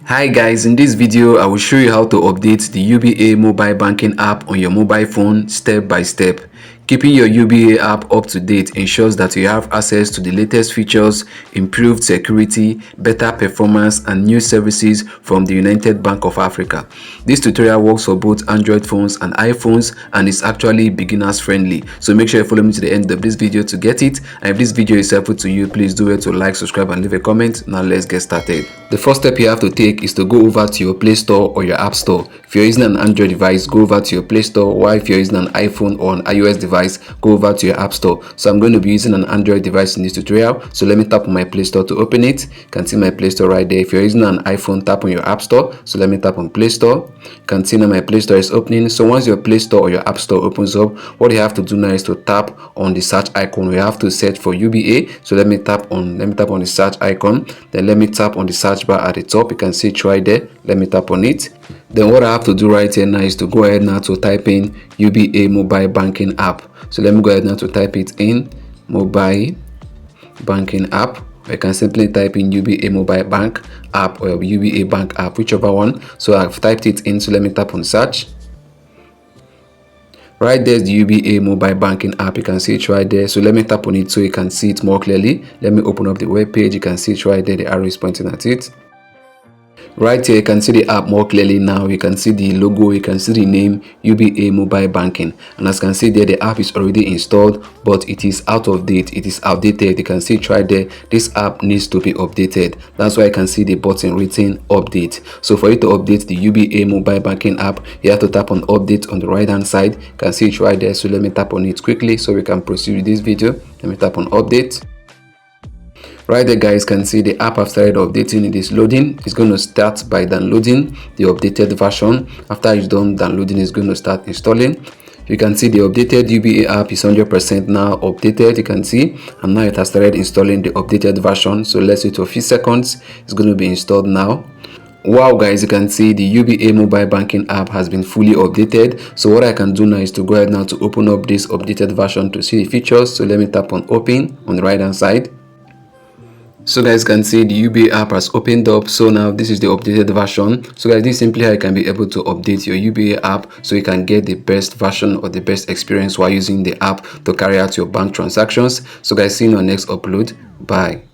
Hi guys, in this video I will show you how to update the UBA mobile banking app on your mobile phone step by step. Keeping your UBA app up to date ensures that you have access to the latest features, improved security, better performance and new services from the United Bank of Africa. This tutorial works for both Android phones and iPhones and is actually beginners friendly. So make sure you follow me to the end of this video to get it. And if this video is helpful to you, please do it to like, subscribe and leave a comment. Now let's get started. The first step you have to take is to go over to your Play Store or your App Store. If you're using an Android device, go over to your Play Store, while if you're using an iPhone or an iOS device, go over to your App Store. So I'm going to be using an Android device in this tutorial. So let me tap on my Play Store to open it. You can see my Play Store right there. If you're using an iPhone, tap on your App Store. So let me tap on Play Store. You can see now my Play Store is opening. So once your Play Store or your App Store opens up, what you have to do now is to tap on the search icon. We have to search for UBA. So let me tap on the search icon. Then let me tap on the search bar at the top. You can see it right there. Let me tap on it. Then what I have to do right here now is to go ahead now to type in UBA Mobile Banking App. So let me go ahead now to type it in Mobile Banking App. I can simply type in UBA Mobile Bank App or UBA Bank App, whichever one. So I've typed it in. So let me tap on search. Right there's the UBA Mobile Banking App. You can see it right there. So let me tap on it so you can see it more clearly. Let me open up the web page. You can see it right there. The arrow is pointing at it. Right here you can see the app more clearly now. You can see the logo, you can see the name UBA Mobile Banking, and as you can see there, the app is already installed but it is out of date, it is outdated. You can see it right there. This app needs to be updated. That's why I can see the button written update. So for you to update the UBA Mobile Banking app, you have to tap on update on the right hand side. You can see it right there. So let me tap on it quickly so we can proceed with this video. Let me tap on update. Right there guys, can see the app have started updating. It is loading. It's going to start by downloading the updated version. After it's done downloading, it's going to start installing. You can see the updated UBA app is 100% now updated. You can see, and now it has started installing the updated version. So let's wait for a few seconds. It's going to be installed now. Wow guys, you can see the UBA Mobile Banking app has been fully updated. So what I can do now is to go ahead now to open up this updated version to see the features. So let me tap on open on the right hand side. So guys can see the UBA app has opened up. So now this is the updated version. So guys, this is simply how you can be able to update your UBA app so you can get the best version or the best experience while using the app to carry out your bank transactions. So guys, see you in our next upload. Bye.